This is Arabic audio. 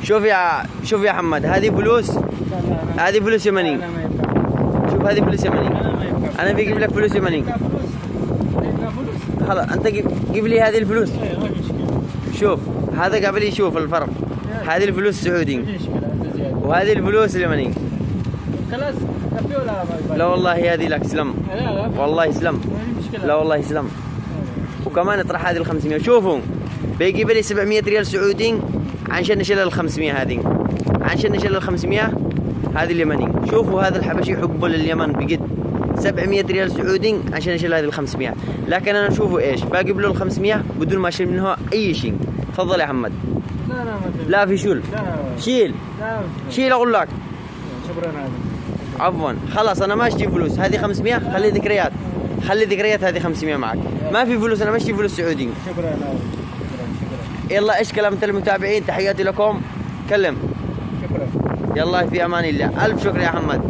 شوف يا محمد، هذه فلوس، هذه فلوس يمني. شوف هذه فلوس يمني، انا بجيب لك فلوس يمني. خلاص انت جيب لي هذه الفلوس. شوف هذا قبل يشوف الفرق. هذه الفلوس السعودي وهذه الفلوس اليمني. خلاص كفي ولا لا والله هذه لك سلم، والله سلم، لا والله سلم. وكمان اطرح هذه ال 500. شوفوا بيجيب لي 700 ريال سعودي عشان نشيل ال 500 هذه، عشان نشيل ال 500 هذه اليمني. شوفوا هذا الحبشي يحب لليمن بجد، 700 ريال سعودي عشان يشيل هذه ال 500. لكن انا اشوفه ايش باجيب له ال 500 بدون ما اشيل منها اي شيء. تفضل يا محمد. لا في شيل، شيل شيل اقول لك. شكرا. عفوا خلاص انا ما اشتري فلوس، هذه 500 خلي ذكريات، خلي ذكريات، هذه 500 معك. ما في فلوس، انا ما اشتري فلوس سعودي. شكرا. يلا ايش كلامة المتابعين، تحياتي لكم، كلم. شكرا. يلا في امان الله، الف شكر يا محمد.